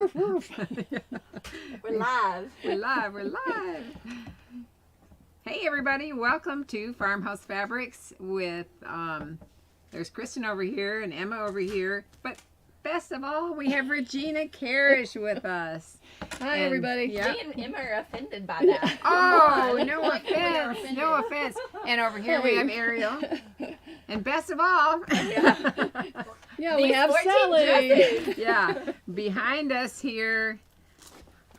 We're live. We're live. We're live. Hey everybody, welcome to Farmhouse Fabrics with there's Kristen over here and Emma over here, but best of all, we have Regina Karasch with us. Hi everybody. Yep. Me and Emma are offended by that. Oh, no offense. No offense. And over here we have Ariel. And best of all, Yeah, we have 14 Sally. dresses. yeah, behind us here.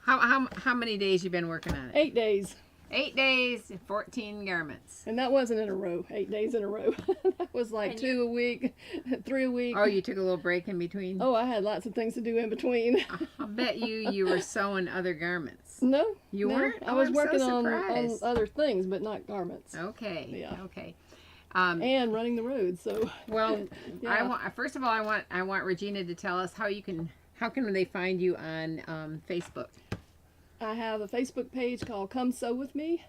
How many days you been working on it? 8 days. 8 days, 14 garments. And that wasn't in a row. 8 days in a row. That was like And 2 a week, 3 a week. Oh, you took a little break in between? Oh, I had lots of things to do in between. I bet you were sewing other garments. No. You no. weren't? I Oh, was I'm so working on surprised. other things, but not garments. Okay. Yeah. Okay. And running the road, so. Well, Yeah. first of all, I want Regina to tell us how can they find you on Facebook? I have a Facebook page called Come Sew With Me,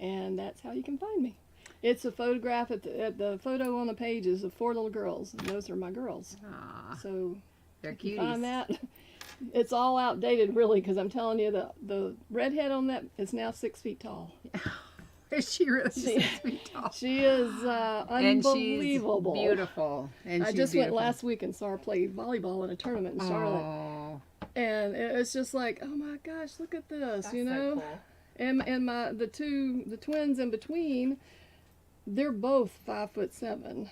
and that's how you can find me. It's a photograph at the photo on the page is of 4 little girls, and those are my girls. Aw, So they're you cuties. find that. It's all outdated, really, because I'm telling you, the redhead on that is now 6 feet tall. Is she really She- 6 feet tall? She is And she's unbelievable. beautiful. And I she's just beautiful. went last week and saw her play volleyball in a tournament in Charlotte, Oh, and it's just like, oh my gosh, look at this, That's you know. so cool. And the twins in between, they're both 5'7",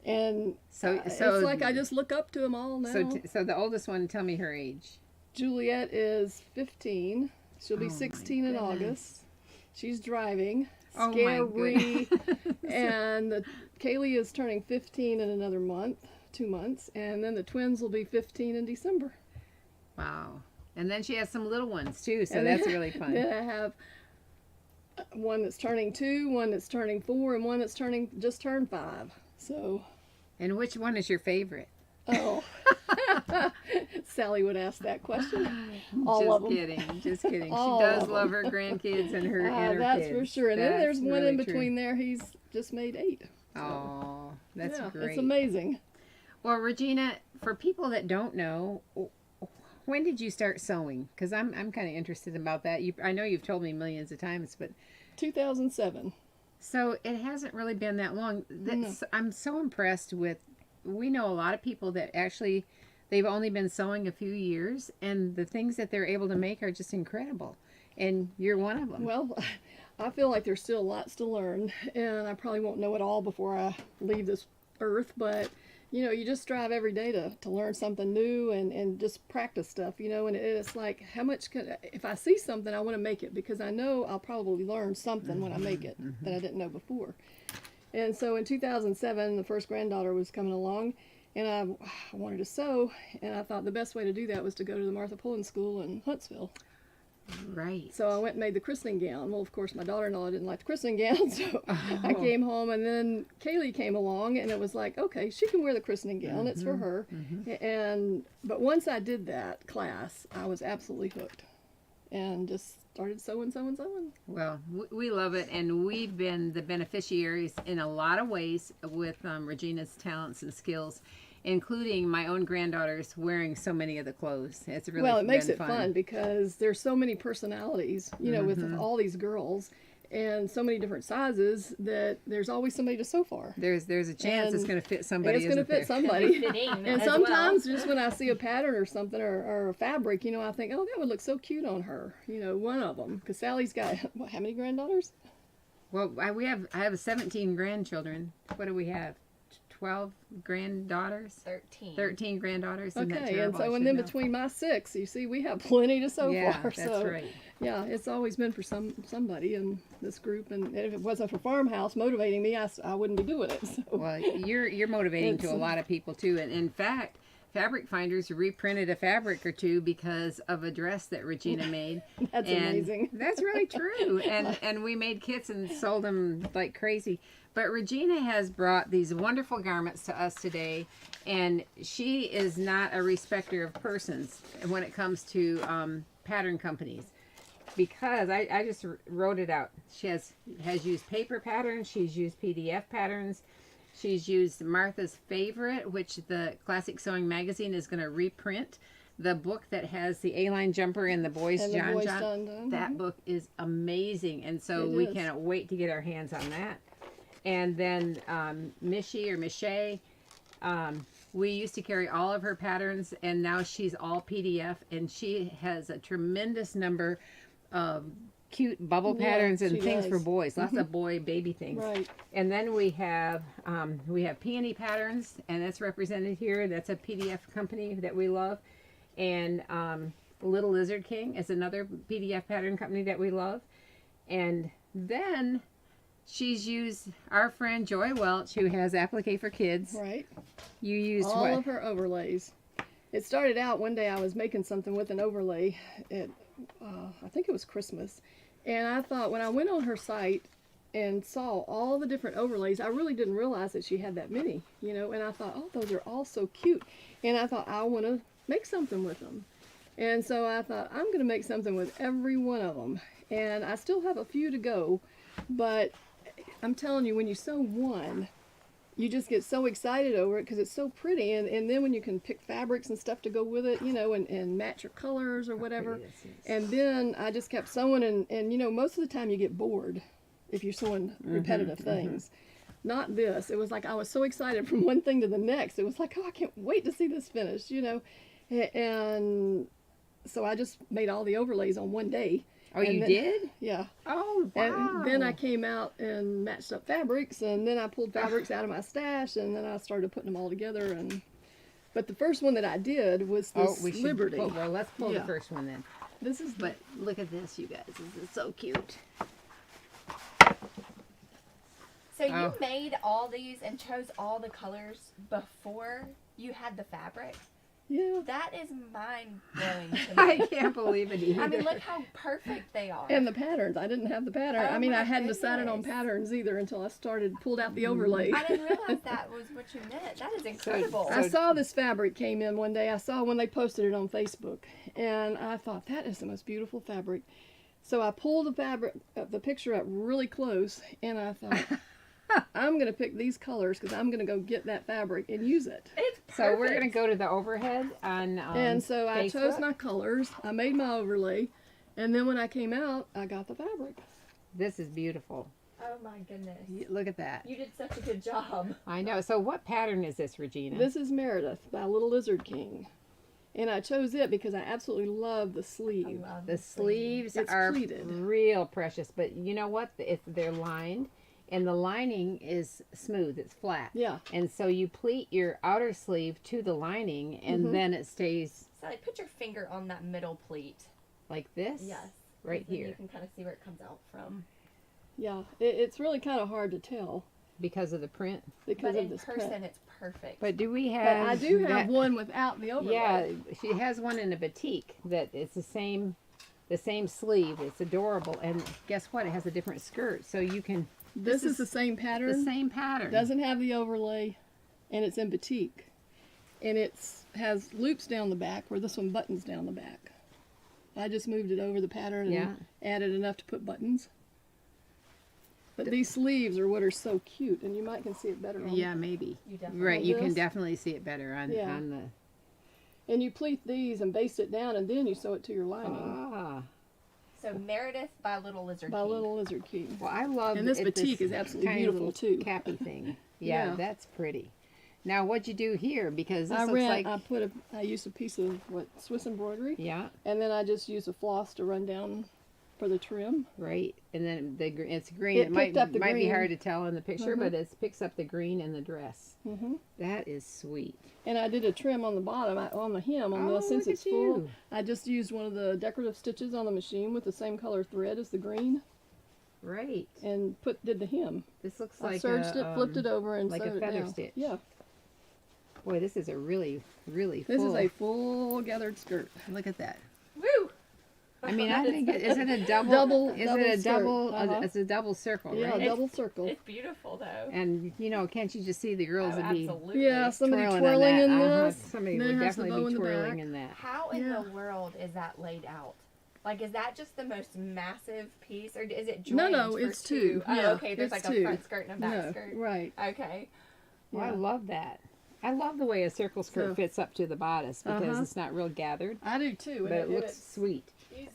and so it's like I just look up to them all now. so the oldest one, tell me her age. Juliet is 15. She'll be Oh, my 16 in goodness. August. She's driving. Oh, my Scary. goodness. And Kaylee is turning 15 in another month, 2 months. And then the twins will be 15 in December. Wow. And then she has some little ones too, so And that's then- really fun. Then I have one that's turning 2, one that's turning 4, and one that's just turned 5. So, And which one is your favorite? oh. Sally would ask that question. All just of them. kidding, just kidding. All She does of love her grandkids and her, and her That's kids. for sure. And then That's there's one really in true. between there. He's just made 8. So, Oh, that's yeah, great. It's amazing. Well, Regina, for people that don't know, when did you start sewing? Because I'm kind of interested about that. I know you've told me millions of times, but 2007. so it hasn't really been that long. No. I'm so impressed with. We know a lot of people that actually they've only been sewing a few years, and the things that they're able to make are just incredible. And you're one of them. Well, I feel like there's still lots to learn, and I probably won't know it all before I leave this earth, but you know, you just strive every day to learn something new and just practice stuff, you know, and it's like, how much if I see something, I want to make it, because I know I'll probably learn something when I make it that I didn't know before. And so in 2007, the first granddaughter was coming along, and I wanted to sew, and I thought the best way to do that was to go to the Martha Pullen School in Huntsville. Right. So I went and made the christening gown. Well, of course, my daughter-in-law didn't like the christening gown, so I Oh. came home, and then Kaylee came along, and it was like, okay, she can wear the christening gown. It's for her. But once I did that class, I was absolutely hooked, and just started sewing. Well, we love it, and we've been the beneficiaries in a lot of ways with Regina's talents and skills, including my own granddaughters wearing so many of the clothes. It's really Well, it makes been it fun because there's so many personalities, you know, with all these girls, and so many different sizes that there's always somebody to sew for. There's a chance it's And going to fit somebody. It's going to isn't fit there? somebody. Fitting And as sometimes just when I see a pattern or something or a fabric, you know, I think, oh, that would look so cute on her. You know, one of them. Because Sally's got, what, how many granddaughters? Well, I have 17 grandchildren. What do we have? 12 granddaughters? 13. 13 granddaughters. Isn't that Okay, and terrible? I so and should then know. between my 6, you see, we have plenty to sew Yeah, for. that's So right. yeah, it's always been for somebody in this group, and if it wasn't for Farmhouse motivating me, I wouldn't be doing it. So. Well, you're motivating to a It's- lot of people too, and in fact, Fabric Finders reprinted a fabric or two because of a dress that Regina made. That's And amazing. That's really true. And we made kits and sold them like crazy. But Regina has brought these wonderful garments to us today, and she is not a respecter of persons when it comes to pattern companies. Because I just wrote it out. She has used paper patterns. She's used PDF patterns. She's used Martha's Favorite, which the Classic Sewing Magazine is going to reprint. the book that has the A-line jumper and the boys And the John boys John. John John. That book is amazing, and so It we is. cannot wait to get our hands on that. And then Mishi or Miche, we used to carry all of her patterns, and now she's all PDF, and she has a tremendous number of cute bubble Yeah, patterns and she things for does. boys, lots of boy baby things. Right. And then we have peony patterns, and that's represented here. That's a PDF company that we love. And Little Lizard King is another PDF pattern company that we love. And then she's used our friend Joy Welch, who has Applique for Kids. Right. You used All what? of her overlays. It started out one day I was making something with an overlay. I think it was Christmas. And I thought when I went on her site and saw all the different overlays, I really didn't realize that she had that many, you know, and I thought, oh, those are all so cute. And I thought, I want to make something with them. And so I thought, I'm going to make something with every one of them. And I still have a few to go, but I'm telling you, when you sew one, you just get so excited over it because it's so pretty. And then when you can pick fabrics and stuff to go with it, you know, and match your colors or whatever. And then I just kept sewing, and you know, most of the time you get bored if you're sewing repetitive things. Not this. It was like I was so excited from one thing to the next. It was like, oh, I can't wait to see this finished, you know. And so I just made all the overlays on one day. Oh, and you then- did? Yeah. Oh, wow. And then I came out and matched up fabrics, and then I pulled fabrics out of my stash, and then I started putting them all together. But the first one that I did was this Liberty. Well, let's pull the Yeah. first one then. This is But look at this, you guys. This is so cute. So you Oh. made all these and chose all the colors before you had the fabric? yeah. That is mind blowing to I me. can't believe it either. I mean, look how perfect they are. And the patterns. I didn't have the pattern. Oh I mean, my I hadn't decided on goodness. patterns either until I pulled out the overlay. I didn't realize that was what you meant. That is incredible. I saw this fabric came in one day. I saw when they posted it on Facebook, and I thought that is the most beautiful fabric. So I pulled the picture up really close, and I thought, I'm gonna pick these colors because I'm gonna go get that fabric and use it. It's perfect. So we're going to go to the overhead on And so I chose Facebook. my colors. I made my overlay, and then when I came out, I got the fabric. This is beautiful. Oh my goodness. Look at that. You did such a good job. I know. So what pattern is this, Regina? This is Meredith by Little Lizard King. And I chose it because I absolutely love the sleeve. I love the sleeves It's are pleated. real precious, but you know what? They're lined, and the lining is smooth. It's flat. Yeah. And so you pleat your outer sleeve to the lining, and then it stays So like, put your finger on that middle pleat. like this. Yes. Right And here. you can kind of see where it comes out from. Yeah, it's really kind of hard to tell Because of the print. because But of in this person, print. it's perfect. But do we But have? I do have that- one without the overlay. Yeah, she has one in a batik that it's the same sleeve. It's adorable, and guess what? It has a different skirt, so you can. This is the same The pattern. same pattern. Doesn't have the overlay, and it's in batik, and has loops down the back where this one buttons down the back. I just moved it over the pattern and Yeah. added enough to put buttons. But these sleeves are what are so cute, and you might can see it better on. Yeah, maybe. You definitely Right, you can this. definitely see it better on Yeah. on the. And you pleat these and baste it down, and then you sew it to your lining Ah, So Meredith by Little Lizard by King. Little Lizard King. well, I love. And this batik is absolutely tiny beautiful, little too. Cappy thing. Yeah, Yeah. that's pretty. Now, what'd you do here? Because this I looks like. I used a piece of Swiss embroidery, Yeah, and then I just used a floss to run down for the trim. right. And then it's green. It It might picked up the be green. hard to tell in the picture, but it picks up the green in the dress. hmm That is sweet. And I did a trim on the bottom, on the hem, on Oh, the since look it's at full. you. I just used one of the decorative stitches on the machine with the same color thread as the green, Right. and did the hem. This looks I like serged it, flipped it over, and like a sewed it feather down. stitch. Yeah, Boy, this is a really, really this full. is a full gathered skirt. Look at that. Woo! I mean, I think is it a double? Double- Is double it a skirt. double? Uh-huh. It's a double circle, Yeah, right? double circle. It's beautiful though. And you know, can't you just see the Oh, girls would be absolutely. Yeah, somebody twirling, twirling on in that. this. Somebody then would it has the definitely bow be in the twirling back. in that. How in Yeah. the world is that laid out? Like, is that just the most massive piece, or is it joined? No, for it's two. Oh, Yeah, okay. There's it's like two. a front skirt and a back No, skirt. right. Okay. Well, I Yeah. love that. I love the way a circle skirt So- fits up to the bodice because it's not real gathered, I do too. but it looks sweet. easier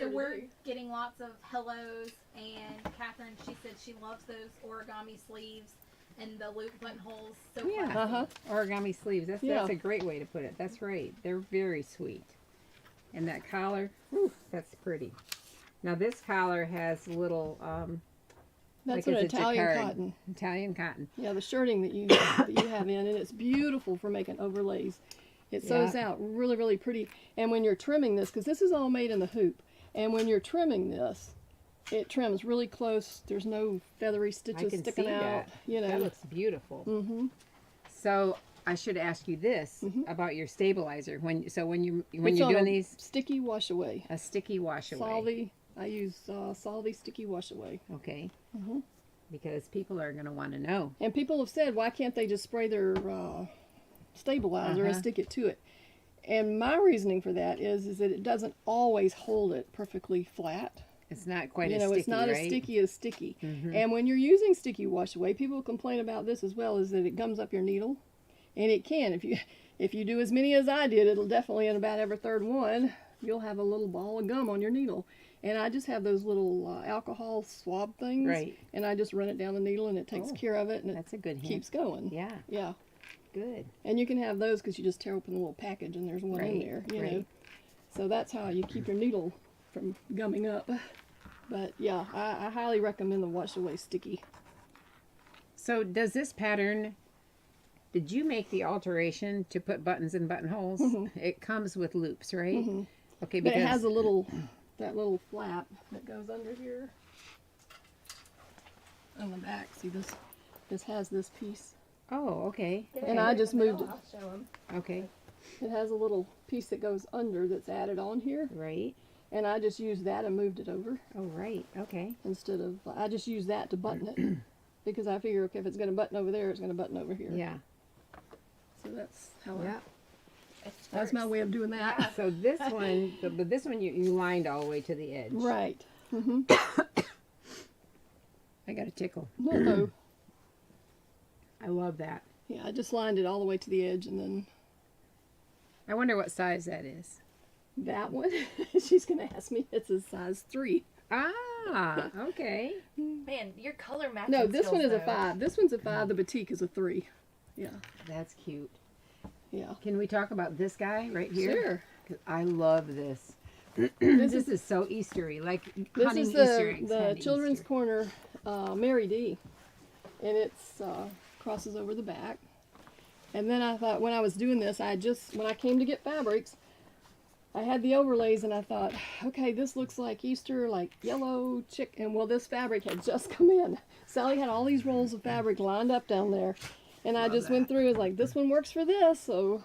So to we're do. getting lots of hellos, and Catherine, she said she loves those origami sleeves and the loop buttonholes. So Yeah. classy. Origami sleeves. That's Yeah. a great way to put it. That's right. They're very sweet. And that collar, whew, that's pretty. Now this collar has little That's like an it's a Italian jacquard. cotton. Italian cotton. Yeah, the shirting that you have in, and it's beautiful for making overlays. It sews out really, really pretty. And when you're trimming this, because this is all made in the hoop, and when you're trimming this, it trims really close. There's no feathery I stitches can sticking see out. that. You know. That looks beautiful. Mm-hmm. So I should ask you this about your stabilizer. When you're It's on doing a these, sticky wash away. a sticky wash away. Solvay. I use Solvay sticky wash away. Okay. Mhm. Because people are going to want to know. And people have said, why can't they just spray their stabilizer and stick it to it? And my reasoning for that is that it doesn't always hold it perfectly flat. It's not quite You as know, sticky, it's not right? as sticky as sticky. Mhm. And when you're using sticky wash away, people complain about this as well, is that it gums up your needle. And it can. If you do as many as I did, it'll definitely, in about every third one, you'll have a little ball of gum on your needle. And I just have those little alcohol swab things. Right. And I just run it down the needle, and it takes Oh, care of it, and it That's a good hint. keeps going. Yeah, Yeah. good. And you can have those because you just tear open the little package and there's one in Right, there, you know. right. So that's how you keep your needle from gumming up. But yeah, I highly recommend the wash away sticky. So does this pattern, did you make the alteration to put buttons in buttonholes? It comes with loops, right? Okay, But because it has that little flap that goes under here. On the back, see this has this piece. oh, okay, And I just moved it. I'll show 'em. okay, It has a little piece that goes under that's added on here. right. And I just used that and moved it over. Oh, right, okay. Instead of, I just use that to button it. Because I figure, okay, if it's going to button over there, it's going to button over here. Yeah, So that's how yeah. that's my way of doing that. So this one, but this one you lined all the way to the edge. Right. I got a tickle. No. I love that. Yeah, I just lined it all the way to the edge, and then I wonder what size that is. that one, she's going to ask me, it's a size 3. Ah, okay. Man, your color matching. No, this one is a skills, though. 5. This one's a 5. The batik is a 3. Yeah, That's cute. yeah. Can we talk about this guy right here? Sure. 'Cause I love this. This This is so Eastery, like This hunting is Easter eggs. the had Children's Easter. Corner Mary D. And it's crosses over the back. And then I thought, when I was doing this, when I came to get fabrics, I had the overlays, and I thought, okay, this looks like Easter, like yellow chick. And well, this fabric had just come in. Sally had all these rolls of fabric lined up down there. And I just went through and was like, this one works for this. So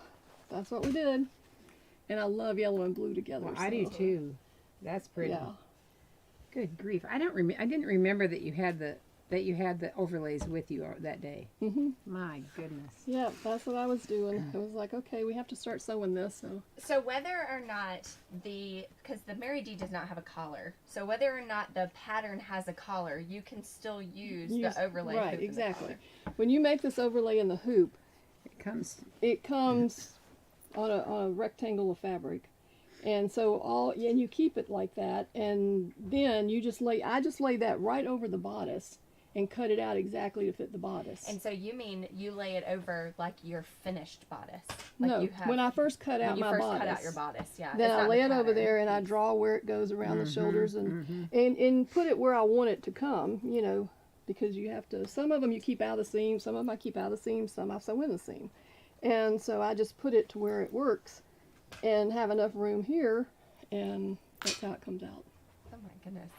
that's what we did. And I love yellow and blue together. Well, I do so, too. That's pretty. Yeah. Good grief! I didn't remember that you had the overlays with you that day. Mhm. My goodness. Yeah, that's what I was doing. It was like, okay, we have to start sewing this. So So whether or not because the Mary D does not have a collar, so whether or not the pattern has a collar, you can still use the overlay. Right, hoop and the exactly. collar. When you make this overlay in the hoop, It comes. it comes on a rectangle of fabric, and so and you keep it like that, and then I just lay that right over the bodice and cut it out exactly to fit the bodice. And so you mean you lay it over like your finished bodice? Like No, you have, when I first cut when out you my first bodice, cut out your bodice, yeah. then it's I not lay the it over pattern there, and I piece. draw where it goes around the shoulders, and put it where I want it to come, you know, because you have to, some of them you keep out of the seam, some of them I keep out of the seam, some I sew in the seam. And so I just put it to where it works and have enough room here, and that's how it comes out. Oh my goodness.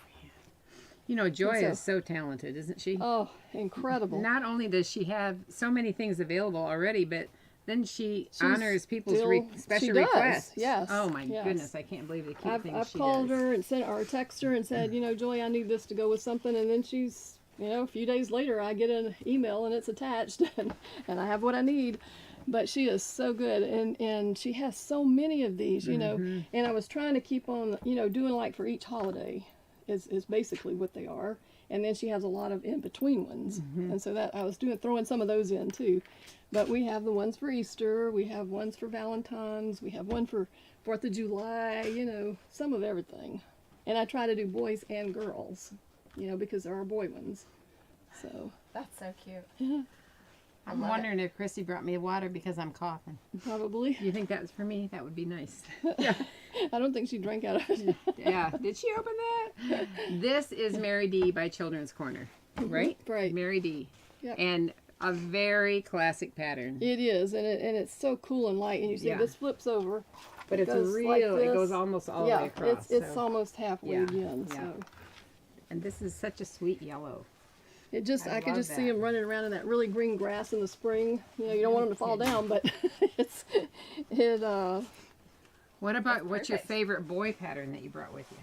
You know, Joy So- is so talented, isn't she? Oh, incredible. Not only does she have so many things available already, but then she She's honors people's still- special she does, requests. yes, Oh my yes. goodness, I can't believe the cute I've things she called does. her and sent or texted her and said, you know, Joy, I need this to go with something, and then she's, you know, a few days later I get an email and it's attached, and I have what I need. But she is so good, and she has so many of these, you know. And I was trying to keep on, you know, doing like for each holiday is basically what they are. and then she has a lot of in between ones, and so that I was throwing some of those in too. But we have the ones for Easter, we have ones for Valentine's, we have one for 4th of July, you know, some of everything. And I try to do boys and girls, you know, because there are boy ones. So That's so cute. yeah, I'm wondering if Chrissy brought me water because I'm coughing. probably. Do you think that was for me? That would be nice. I don't think she drank out of it. Yeah. Did she open that? This is Mary D by Children's Corner, right? Right. Mary D. Yep. And a very classic pattern. It is, and it's so cool and light. And you see Yeah. this flips over. But it's goes real. like It this. goes almost all the way across. it's so- almost halfway Yeah, again. yeah. So And this is such a sweet yellow. it just I I could love just see that. them running around in that really green grass in the spring. You know, you don't want them to fall down, but it's it. What about what's your perfect. favorite boy pattern that you brought with you?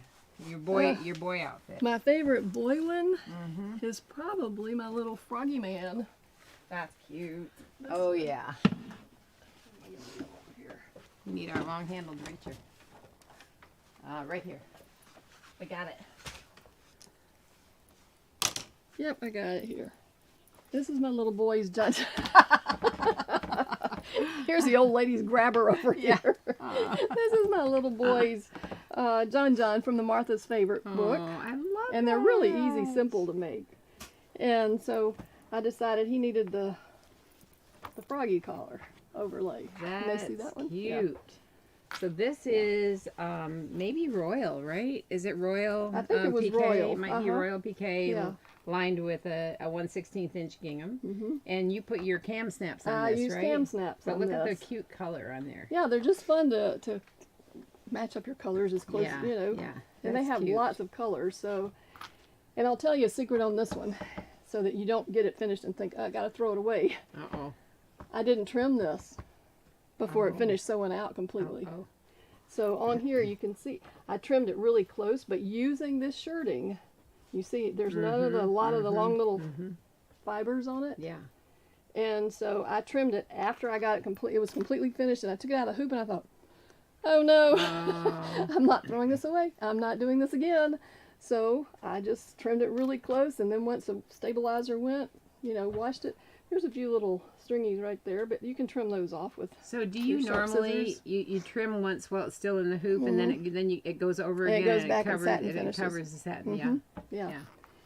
Your boy outfit. My favorite boy one Mm-hmm. is probably my little froggy man. That's cute. Oh yeah. We need our long-handled reacher. Right here. We got it. Yep, I got it here. This is my little boy's John. Here's the old lady's grabber over here. This is my little boy's John from the Martha's Favorite book. Oh, I love And they're really that. easy, simple to make. And so I decided he needed the froggy collar overlay. Can they see That's that one? cute. Yeah. So this is maybe royal, right? Is it royal? I think it was PK? royal. It might be Uh-huh. royal PK Yeah. lined with a 1/16 inch gingham. Mhm. And you put your cam snaps on I this, use right? cam snaps But on look at this. the cute color on there. Yeah, they're just fun to match up your colors as close, Yeah, you know. yeah. And they That's have cute. lots of colors. So, and I'll tell you a secret on this one, so that you don't get it finished and think, I gotta throw it away. Uh-oh. I didn't trim this before Oh. it finished sewing out completely. Oh. So on here you can see I trimmed it really close, but using this shirting, you see there's none of the a lot of the long little fibers on it. Yeah. And so I trimmed it after I got it complete. It was completely finished, and I took it out of the hoop, and I thought, oh no, Oh. I'm not throwing this away. I'm not doing this again. So I just trimmed it really close, and then once the stabilizer went, you know, washed it. There's a few little stringies right there, but you can trim those off with. So do you Your sharp normally scissors. you trim once while it's still in the hoop, and then it goes over And it again goes back and covers satin and it finishes. covers the satin. Mhm. Yeah. Yeah.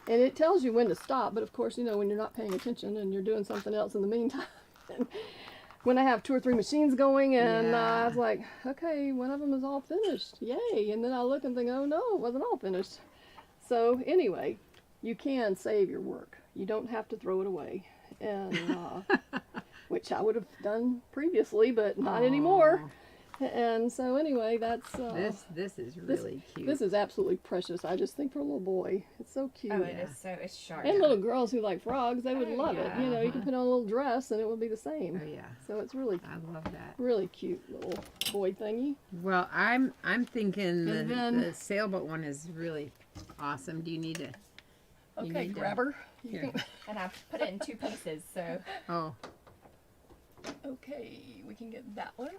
And it tells you when to stop, but of course, you know, when you're not paying attention and you're doing something else in the meantime. And when I have 2 or 3 machines going, and I Yeah. was like, okay, one of them is all finished, yay! And then I look and think, oh no, it wasn't all finished. So anyway, you can save your work. You don't have to throw it away, and which I would have done previously, but not anymore. And so anyway, that's This is really cute. this is absolutely precious. I just think for a little boy, it's so cute. Oh, it is so it's sharp. And little girls who like frogs, they would Oh, love it. You know, you can put on a little dress and it would be the same. Oh yeah. So it's really, I love that. really cute little boy thingy. Well, I'm thinking And then- the sailboat one is really awesome. Do you need to? You Okay, need to- grab her. Here. And I've put it in 2 pieces, so Oh, Okay, we can get that one.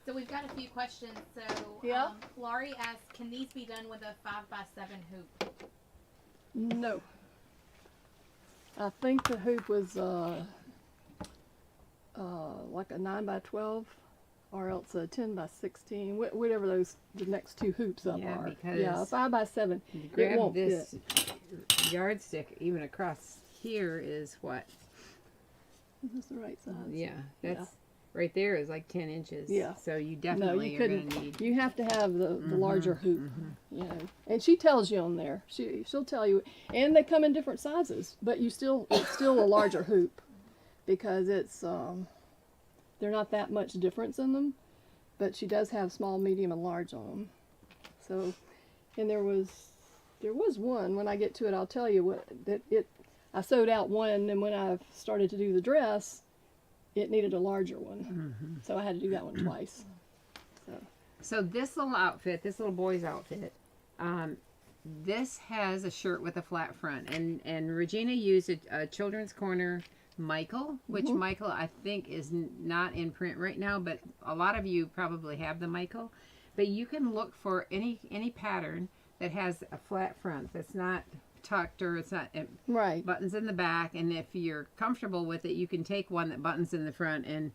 So we've got a few questions. So Yeah. Laurie asked, can these be done with a 5x7 hoop? No. I think the hoop was like a 9x12 or else a 10x16, whatever those the next 2 hoops up Yeah, are. because Yeah, 5x7. you It grab won't this yardstick even across here is what? Is this the right size? Yeah, that's right there is like 10 inches. Yeah. So you No, definitely you are going couldn't. to need. You have to have the larger hoop, you know. And she tells you on there. She'll tell you, and they come in different sizes, but it's still a larger hoop because it's they're not that much difference in them, but she does have small, medium, and large on them. So, and there was one when I get to it, I'll tell you what that it. I sewed out one, and when I started to do the dress, it needed a larger one, so I had to do that one twice. So this little outfit, this little boy's outfit, this has a shirt with a flat front, and Regina used a Children's Corner Michael, which Michael I think is not in print right now, but a lot of you probably have the Michael. But you can look for any pattern that has a flat front that's not tucked or it's not Right. buttons in the back. And if you're comfortable with it, you can take one that buttons in the front and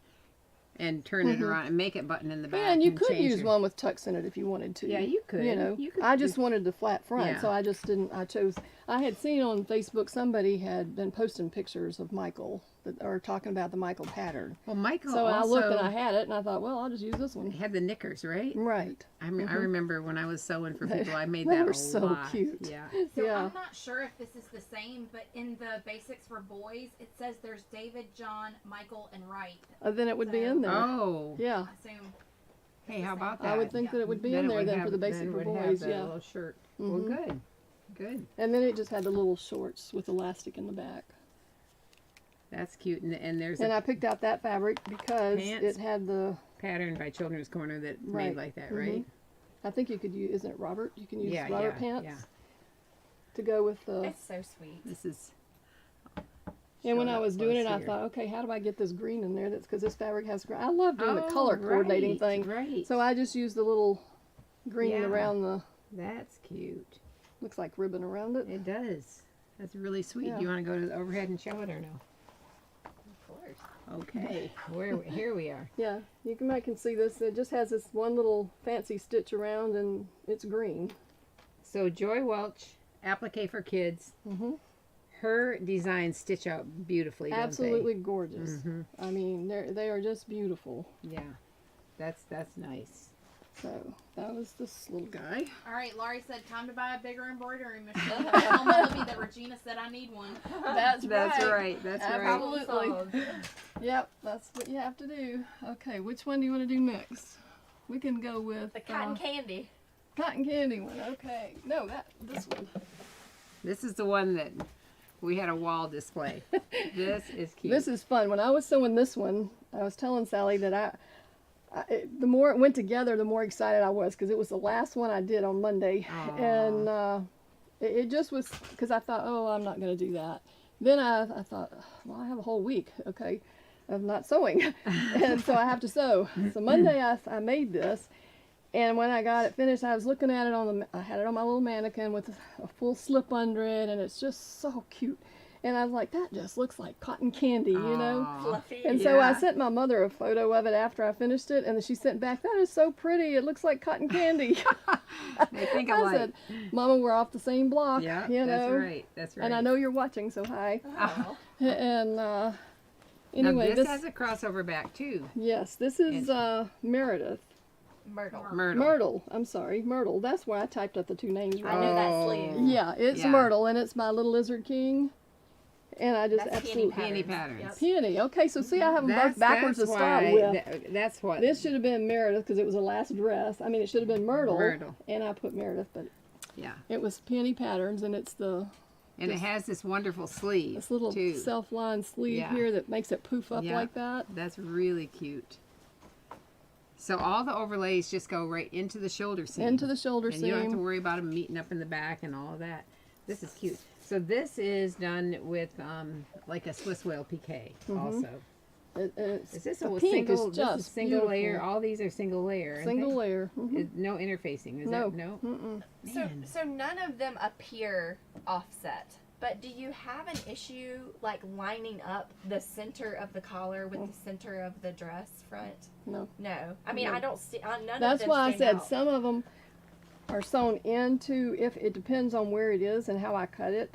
turn it around and make it button in the back. Yeah, and you could change use one with tucks in it if you wanted to. Yeah, you could. You know, You could I just wanted the flat front, Yeah. so I just didn't. I had seen on Facebook somebody had been posting pictures of Michael or talking about the Michael pattern. Well, Michael So I also looked and I had it, and I thought, well, I'll just use this one. had the knickers, right? Right. I remember when I was sewing for people, I made They that were a so lot. cute. Yeah. So Yeah. I'm not sure if this is the same, but in the basics for boys, it says there's David, John, Michael, and Wright. Then it would be in there. Oh. Yeah. I assume. Hey, how about that? I would think that it would be in there then for the basic then for would have boys. the Yeah. little shirt. Well, good. Good. And then it just had the little shorts with elastic in the back. That's cute. And there's And a I picked out that fabric because Pants. it had the. pattern by Children's Corner that Right. made like that, right? I think you could use. Isn't it Robert? You can use Yeah, Robert yeah, pants yeah. to go with the. It's so sweet. This is. And when show I up was doing close it, I here. thought, okay, how do I get this green in there? That's because this fabric has green. I love doing the Oh, color coordinating right, thing. Right. So I just used the little green Yeah. around the, That's cute. looks like ribbon around it. It does. That's really sweet. Yeah. Do you want to go to the overhead and show it or no? Of course. Okay. Here we are. Yeah, you can see this. It just has this one little fancy stitch around and it's green. So Joy Welch, applique for kids. hmm Her designs stitch out beautifully. don't they? Absolutely gorgeous. Mhm. I mean, they are just beautiful. Yeah. That's nice. So that was this little guy. All right, Laurie said time to buy a bigger embroidery machine. Tell Melody that Regina said I need one. That's right. That's right. Absolutely. Yep, that's what you have to do. Okay, which one do you want to do next? We can go with The cotton candy. cotton candy one. Okay, no, this one. This is the one that we had a wall display. This is cute. This is fun. When I was sewing this one, I was telling Sally that the more it went together, the more excited I was because it was the last one I did on Monday, Aw. and it just was because I thought, oh, I'm not going to do that. Then I thought, well, I have a whole week, okay, of not sewing, and so I have to sew. So Monday I made this, and when I got it finished, I was looking at it I had it on my little mannequin with a full slip under it, and it's just so cute. And I was like, that just looks like cotton candy, you know? Aw. Fluffy. And so I Yeah. sent my mother a photo of it after I finished it, and she sent back, that is so pretty. It looks like cotton candy. They think I alike. said, Mama, we're off the same block, Yeah, you that's know? right. That's right. And I know you're watching, so hi. Oh. And Now, anyway, this has a crossover back too. yes, this is Meredith. Myrtle. Myrtle. I'm sorry, Myrtle. That's why I typed up the two names I wrong. know that Oh. sleeve. Yeah, it's Yeah. Myrtle, and it's my little lizard king. And I just That's absolutely Peony patterns. Yep. Peony. Okay, so see, I have them both backwards to start with. That's what. This should have been Meredith because it was the last dress. I mean, it should have been Myrtle. Myrtle. And I put Meredith, but Yeah. it was Peony patterns, and it's And it has this wonderful sleeve this little too. self-lined sleeve Yeah. here that makes it poof up Yeah. like that. That's really cute. So all the overlays just go right into the shoulder seam. Into the shoulder and you don't have to seam. worry about them meeting up in the back and all of that. This is cute. So this is done with like a Swiss whale piqué also. It's, Is this the a pink single? is This just is single layer. beautiful. All these are single layer. aren't Single they? layer. Mhm. No interfacing. Is No. that no? Mm-mm. So none of them appear offset. But do you have an issue like lining up the center of the collar with the center of the dress front? No. No. I mean, No. I don't see none of That's them why I stand said out. some of them are sewn into, if it depends on where it is and how I cut it.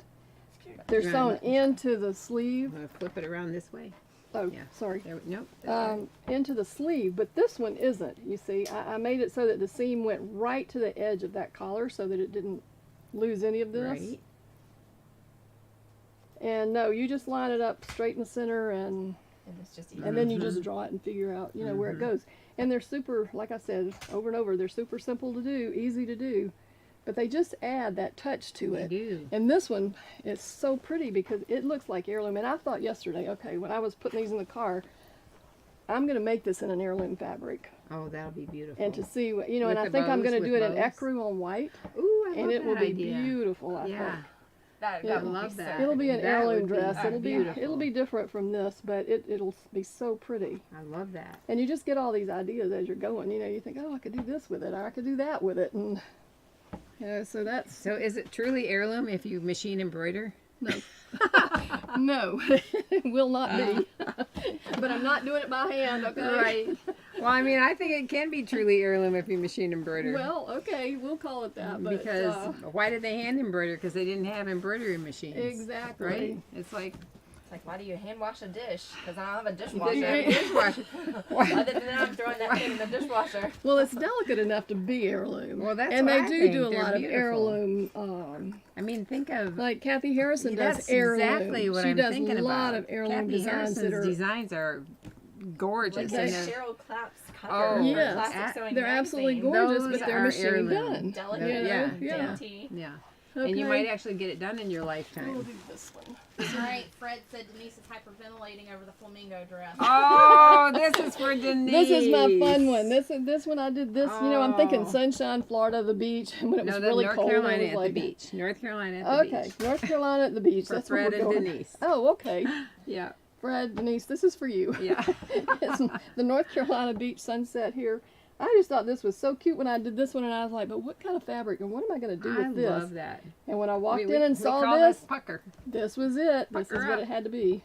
They're Right. sewn into the sleeve. I'm gonna flip it around this way. Oh, Yeah. sorry. There, nope. that's right. Into the sleeve, but this one isn't. You see, I made it so that the seam went right to the edge of that collar so that it didn't lose any of this. Right. And no, you just line it up straight in the center, and And it's just then you just draw it and figure out, you know, where it goes. And they're super, like I said over and over, they're super simple to do, easy to do, but they just add that touch to They it. do. And this one is so pretty because it looks like heirloom. And I thought yesterday, okay, when I was putting these in the car, I'm going to make this in an heirloom fabric. Oh, that'll be beautiful. And to see what, you know, With and I the think I'm bows, going to do with it in bows? ecru on white, Ooh, I and love it will that be idea. beautiful, I Yeah. think. that Yeah. would I love be that. so It'll be an That heirloom would be dress. It'll beautiful. be different from this, but it'll be so pretty. I love that. And you just get all these ideas as you're going. You know, you think, oh, I could do this with it, or I could do that with it, and Yeah, so that's So is it truly heirloom if you machine embroider? no. No, it will not be. But I'm not doing it by hand, okay? Right. Well, I mean, I think it can be truly heirloom if you machine embroider. Well, okay, we'll call it that. But, Because why did they hand embroider? Because they didn't have embroidery machines. exactly. Right? It's like It's like, why do you hand wash a dish? Because I don't have a dishwasher. dishwasher. Other than that, I'm throwing that thing in the dishwasher. Well, it's delicate enough to be heirloom. Well, that's and what they I do think. do a They're lot beautiful. of heirloom. I mean, think of Like Kathy Harrison does that's heirloom. exactly what she I'm does thinking a lot about. of heirloom Kathy designs Harrison's that are designs are Like gorgeous. the and they're- Cheryl Clapp's cover Oh, for yes. Plastic Sewing they're absolutely magazine. gorgeous, Those but they're are machine heirloom. done. Delicate, You know? Yeah. Yeah. dainty. yeah. Okay. And you might actually get it done in your We'll lifetime. do this one. Right. Fred said Denise is hyperventilating over the flamingo dress. Oh, this is for Denise. This is my fun one. This one I did this. You know, I'm thinking Oh. Sunshine, Florida, the beach. When it was No, the really North cold, Carolina I was at like, the beach. North Carolina at the okay, beach. North Carolina at the beach. For That's Fred where and we're going. Denise. Oh, okay. Yeah. Fred, Denise, this is for you. Yeah. It's the North Carolina beach sunset here. I just thought this was so cute when I did this one, and I was like, but what kind of fabric and what am I going to do I with this? love that. And when I walked We in and we saw call this, pucker. this was it. This Pucker is what up. it had to be.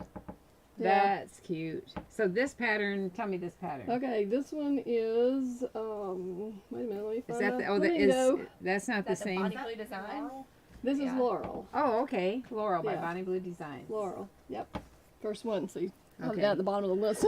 Yeah. That's cute. So this pattern, tell me this pattern. Okay, this one is, wait a minute, let me Is find that the the, oh, that flamingo. is, that's not the That's a same. Bonnie Blue design. This is Yeah. Laurel. Oh, okay. Laurel by Yeah. Bonnie Blue Designs. Laurel, yep. First one, see. I'm Okay. down at the bottom of the list.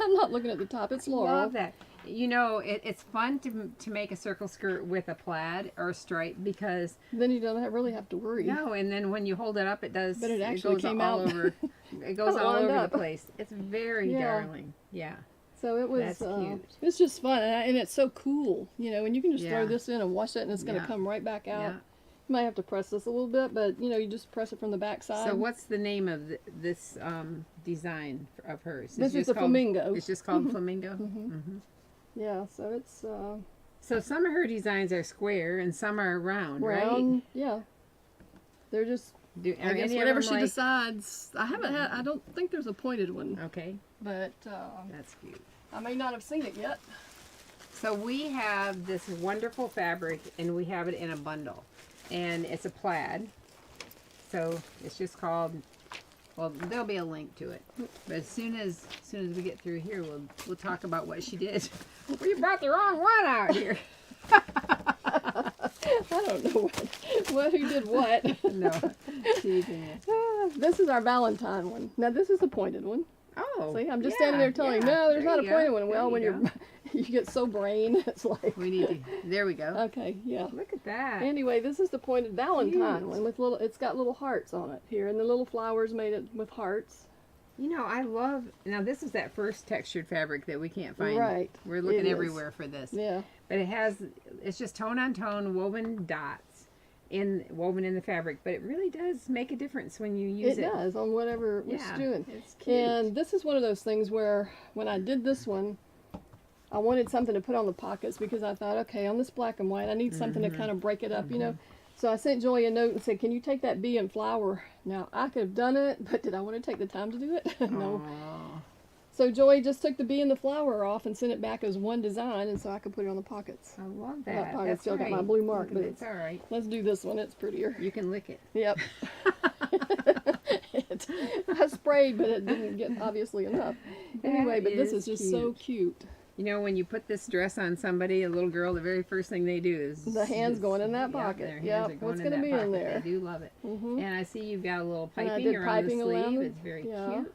I'm not looking at the top, it's Laurel. Love that. You know, it's fun to make a circle skirt with a plaid or a stripe because Then you don't really have to worry. no, and then when you hold it up, it does. But it actually goes came all out over. It goes all lined over up. the place. It's very Yeah. darling. Yeah. So it was, That's cute. it's just fun, and it's so cool, you know, and you can just Yeah. throw this in and wash it, and it's going to Yeah. come right back out. Yeah. You might have to press this a little bit, but, you know, you just press it from the back side. So what's the name of this design of hers? This It's is just the called- flamingo. It's just called flamingo. Yeah, so it's So some of her designs are square and some are round, right? round. Yeah. They're just, Do, I are guess, any of whatever them she like- decides. I haven't had, I don't think there's a pointed one, Okay, but that's cute. I may not have seen it yet. So we have this wonderful fabric and we have it in a bundle. And it's a plaid. So it's just called, well, there'll be a link to it. But as soon as we get through here, we'll talk about what she did. We brought the wrong one out here. I don't know who did what. No, teasing you. This is our Valentine one. Now this is the pointed one. Oh, See, I'm just yeah, standing there telling you, yeah. no, there's There not a you go. pointed one. There Well, you when go. you get so brain, it's like, We need to. There we go. okay, yeah. Look at that. Anyway, this is the pointed Valentine Cute. one with little. It's got little hearts on it here, and the little flowers made it with hearts. You know, I love. Now this is that first textured fabric that we can't find. Right. We're looking It is. everywhere for this. Yeah. But it has. It's just tone on tone woven dots woven in the fabric. But it really does make a difference when you use it. It does on whatever Yeah, it's doing. it's cute. And this is one of those things where when I did this one, I wanted something to put on the pockets because I thought, okay, on this black and white, I need something to kind of break it up, you know. So I sent Joy a note and said, can you take that bee and flower? Now, I could have done it, but did I want to take the time to do it? No. Aw. So Joy just took the bee and the flower off and sent it back as one design, and so I could put it on the pockets. I love That that. pocket That's still got my right. blue mark, but It's all right. Let's do this one. It's prettier. You can lick it. Yep. I sprayed, but it didn't get obviously enough. Anyway, That but this is is just so cute. You know, when you put this dress on somebody, a little girl, the very first thing they do is The hands going in that Yep, pocket. their hands Yep. are going What's in gonna that be in pocket. there? They do love it. Mm-hmm. And I see you've got a little And I piping did around piping the around sleeve. it. It's very Yeah. cute.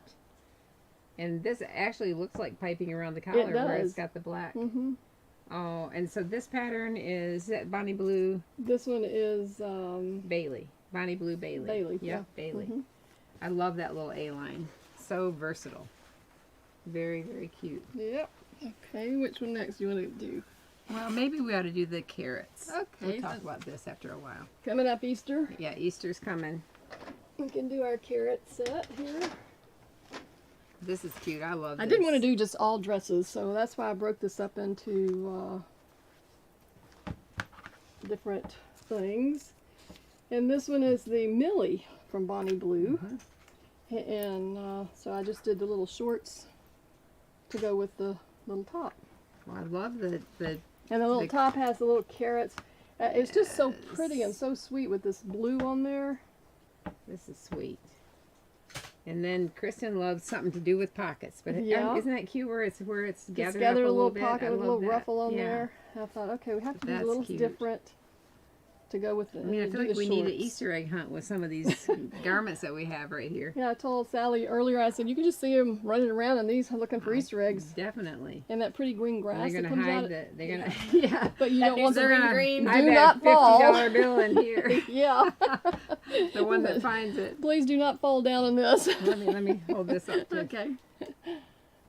And this actually looks like piping around the collar where it's does. got the black. Mm-hmm. Oh, and so this pattern is that Bonnie Blue This one is Bailey. Bonnie Blue Bailey. Bailey, yeah. Yep, Bailey. Mhm. I love that little A line. So versatile. Very, very cute. Yep. Okay, which one next do you want to do? Well, maybe we ought to do the carrots. Okay, We'll talk then. about this after a while. Coming up Easter, Yeah, Easter's coming. we can do our carrot set here. This is cute. I love this. I didn't want to do just all dresses, so that's why I broke this up into different things. And this one is the Millie from Bonnie Blue. And so I just did the little shorts to go with the little top. Well, I love the And the little The- top has the little carrots. It's just so pretty and so sweet with this blue on there. This is sweet. And then Kristen loves something to do with pockets, but Yeah. isn't that cute where it's Just gathered gather up a little bit? pocket I with a little love that. ruffle on Yeah. there. I thought, okay, we have to do That's a little cute. different to go with it. I mean, I do feel like the we need an shorts. Easter egg hunt with some of these garments that we have right here. Yeah, I told Sally earlier, I said, you can just see them running around in these looking for Easter eggs. Definitely. And that pretty green grass They're that gonna comes out. hide the. They're gonna. Yeah. But you don't want They're them gonna green. Do hide not that fall. $50 bill in here. Yeah. The one that finds it. Please do not fall down in this. Let me hold this up too. Okay.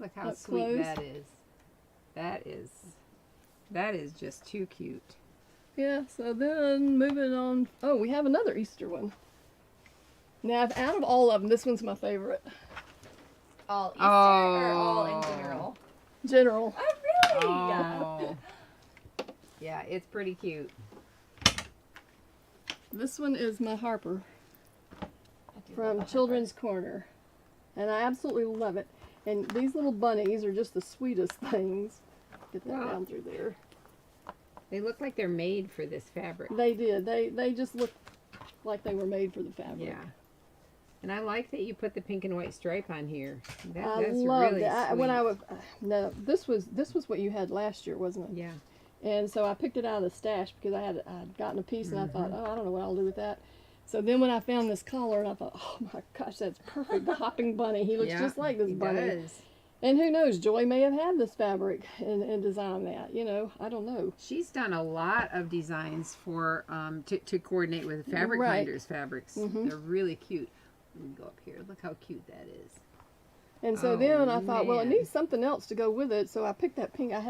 Look how Up sweet close. That is just too cute. Yeah, so then moving on. Oh, we have another Easter one. Now, out of all of them, this one's my favorite. All Easter or all in Oh. general? General. Oh, really? Oh. Yeah, it's pretty cute. This one is my Harper I do from love a Children's Corner. And I absolutely love it. And these little bunnies are just the sweetest things. Get that Wow. down through there. They look like they're made for this fabric. They did. They just look like they were made for the fabric. Yeah. And I like that you put the pink and white stripe on here. I That's loved really it. sweet. When I was no, this was what you had last year, wasn't it? Yeah. And so I picked it out of the stash because I'd gotten a piece and I thought, Mm-hmm. oh, I don't know what I'll do with that. So then when I found this collar and I thought, oh my gosh, that's perfect. The hopping bunny. He looks Yeah, just like this he bunny. does. And who knows, Joy may have had this fabric and designed that. You know, I don't know. She's done a lot of designs for to coordinate with Fabric Right. Finders fabrics. Mhm. They're really cute. Let me go up here. Look how cute that is. And so Oh, then I thought, well, it man. needs something else to go with it. So I picked that pink. I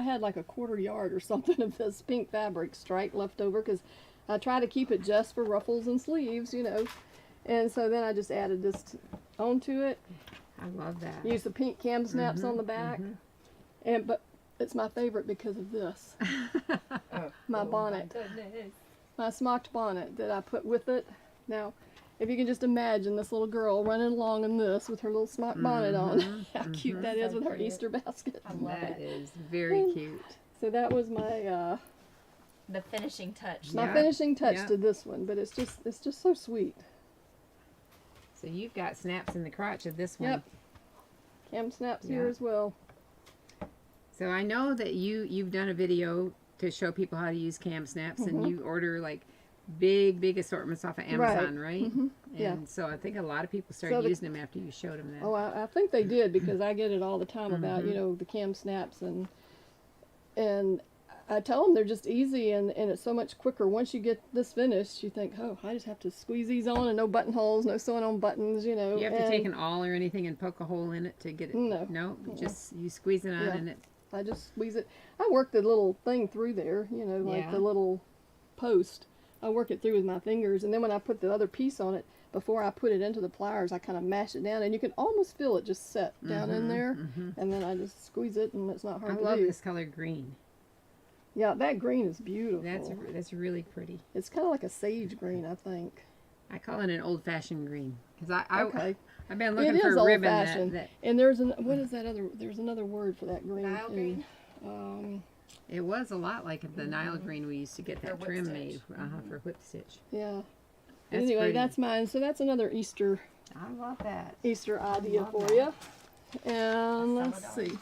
had like a quarter yard or something of this pink fabric stripe left over because I try to keep it just for ruffles and sleeves, you know. And so then I just added this onto it. I love that. Use the pink cam snaps on the back. But it's my favorite because of this. Oh, My bonnet. goodness. My smocked bonnet that I put with it. Now, if you can just imagine this little girl running along in this with her little smocked bonnet on. How cute that is So with her cute. Easter basket. I love That it. is very cute. So that was my The finishing touch. my Yeah. finishing touch Yeah. to this one, but it's just so sweet. So you've got snaps in the crotch of this one. Yep. Cam snaps here Yeah. as well. So I know that you've done a video to show people how to use cam snaps, and you order like big assortments off of Amazon, right? And Yeah. so I think a lot of people started So the- using them after you showed them that. Oh, I think they did because I get it all the time about, you know, the cam snaps and I tell them they're just easy and it's so much quicker. Once you get this finished, you think, oh, I just have to squeeze these on and no buttonholes, no sewing on buttons, you know. Do you have to take an awl or anything and poke a hole in it to get it? No. No, just you squeeze it on Yeah. and it. I just squeeze it. I work the little thing through there, you know, like Yeah. the little post. I work it through with my fingers, and then when I put the other piece on it, before I put it into the pliers, I kind of mash it down, and you can almost feel it just set down in there. And then I just squeeze it, and it's not hard I to love do. this color green. Yeah, that green is beautiful. That's really pretty. It's kind of like a sage green, I think. I call it an old-fashioned green because I've been It looking is for a ribbon old-fashioned. that And there's what is that other? There's another word for that green. Nile too. green? it was a lot like the Nile green we used to get For that whip trim stitch. made for whip stitch. Yeah. That's Anyway, pretty. that's mine. So that's another Easter I love that. idea love for that. you. And let's Celadon. see.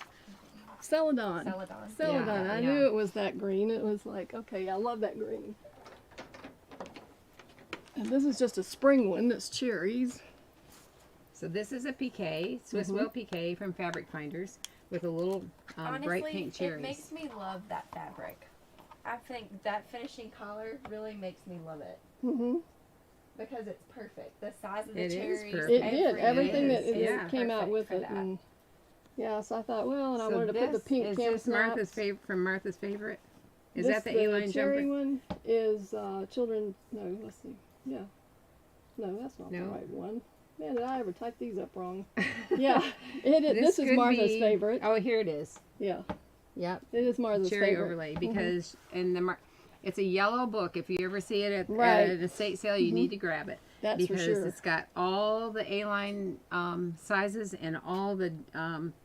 Celadon. Celadon. Celadon. Yeah, I yeah. knew it was that green. It was like, okay, I love that green. And this is just a spring one that's cherries. So this is a piqué, Swiss whale piqué from Fabric Finders with a little Honestly, bright pink cherries. it makes me love that fabric. I think that finishing collar really makes me love it Mm-hmm. because it's perfect. The size of the It is cherries. perfect. It did. Everything that, is, that yeah. came out Perfect with for it. that. And yeah, so I thought, well, and I So wanted to put the this- pink is cam this Martha's snaps. from Martha's Favorite? Is This, that the A-line cherry jumper? one is children. No, let's see. Yeah. No, that's not the No. right one. Man, did I ever type these up wrong? Yeah, this is could Martha's be- favorite. Oh, here it is. Yeah, Yep. it is Martha's Cherry favorite. overlay because in the it's a yellow book. If you ever see it at Right. an estate sale, you need to grab it. That's for because sure. it's got all the A-line sizes and all the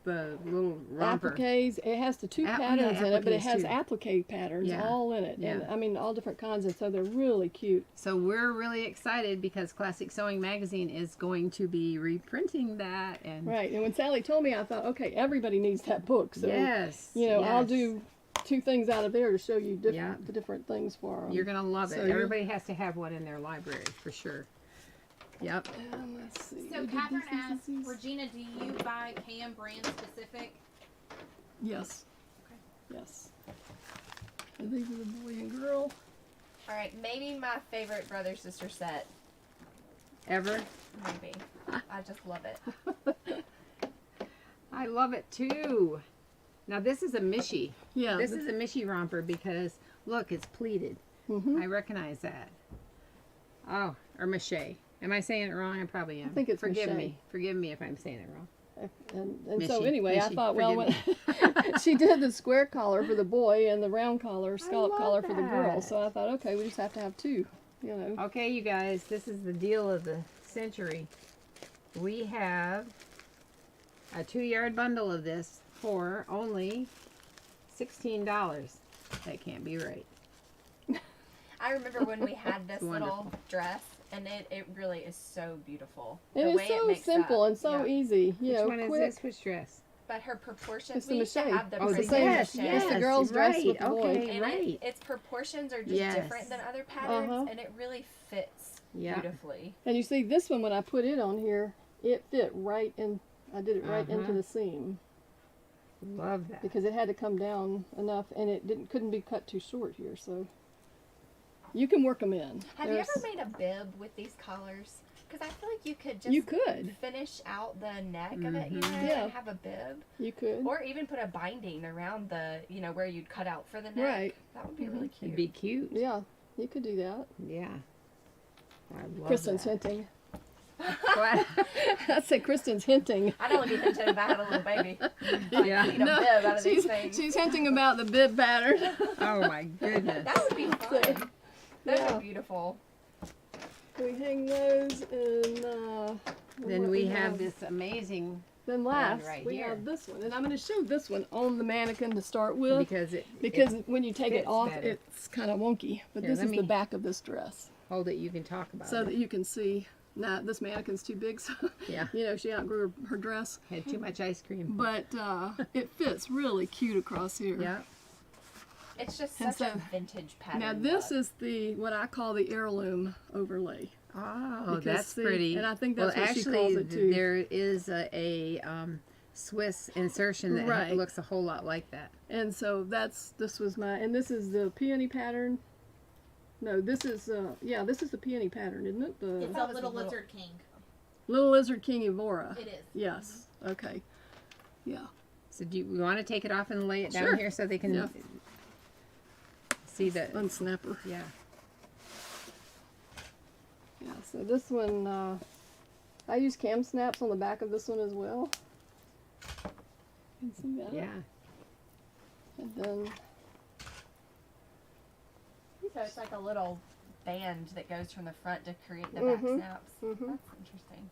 little romper. Appliques. It has the two Oh, yeah, patterns in it, but it appliques, has too. applique patterns Yeah. all in it. Yeah. And I mean, all different kinds. And so they're really cute. So we're really excited because Classic Sewing Magazine is going to be reprinting that. And Right. And when Sally told me, I thought, okay, everybody needs that book. So, yes, I'll yes. do 2 things out of there to show you Yeah. the different things for them. You're gonna love it. So you- Everybody has to have one in their library for sure. Yep. Let's see. So We did Catherine these, asked, these. Regina, do you buy KM brand specific? Yes. Yes. And these are the boy and girl. All right, maybe my favorite brother sister set. Ever. Maybe. I just love it. I love it too. Now this is a Mishy. Yeah. This is a Mishy romper because look, it's pleated. Mm-hmm. I recognize that. Oh, or mache. Am I saying it wrong? I probably am. I think it's Forgive mache. me. Forgive me if I'm saying it wrong. And so Mishy, anyway, I Mishy, thought, well, when forgive she did the square collar for the boy and the round collar, scallop love collar for the girl, that. so I thought, okay, we just have to have 2. Okay, you guys, this is the deal of the century. We have a 2-yard bundle of this for only $16. That can't be right. I remember when we had this little Wonderful. dress, and it really is so beautiful. And The it's way so makes simple up. and so Yeah. easy, Which one quick. is this? Which dress? But her proportions, It's the we used to mache. have the Oh, pretty the same- mache. it's the girl's dress right. with the boy. Okay, And right. its proportions are just Yes. different than other patterns, Uh-huh. and it really fits Yeah. beautifully. And you see this one, when I put it on here, it fit right in. I did it right into Uh-huh. the seam Love that. because it had to come down enough, and it couldn't be cut too short here. So you can work them in. Have you ever made a bib with these collars? Because I feel like you could just You could. finish out the neck of it, Yeah. and have a bib. You could. Or even put a binding around the, where you'd cut out for the neck. Right. That would be really cute. It'd be cute. Yeah, you could do that. Yeah. I love Kristen's that. hinting. What? I said Kristen's hinting. I'd only be hinting if I had a little baby. Yeah. Need a bib out of these she's, things. she's hinting about the bib pattern. Oh my goodness. That would be fun. Those Yeah. are beautiful. We hang those, and Then what we have this amazing Then last, right we here. have this one, and I'm going to show this one on the mannequin to start with because when you take it fits off, better. it's kind of wonky. But Here, this let is me- the back of this dress, hold it. You can talk about so it. that you can see. Now this mannequin's too big, so Yeah. she outgrew her dress. Had too much ice cream. But it fits really cute across here. Yeah. It's just And such a so- vintage pattern. Now this look. is what I call the heirloom overlay. Oh, Because, that's see, pretty. and I think that's well, what she actually, calls it, too. there is a Swiss insertion that Right. looks a whole lot like that. And so this was and this is the peony pattern. No, this is this is the peony pattern, isn't it? The It's that a was little a little- lizard king. Little Lizard King Evora. It is. Yes. Okay. Yeah. So do you want to take it off and lay it down Sure. here so they can Yeah. see the? Unsnapper. Yeah. Yeah. So this one, I use cam snaps on the back of this one as well. You can see that. Yeah. And then So it's like a little band that goes from the front to create the back Mhm. snaps. Mhm. That's interesting.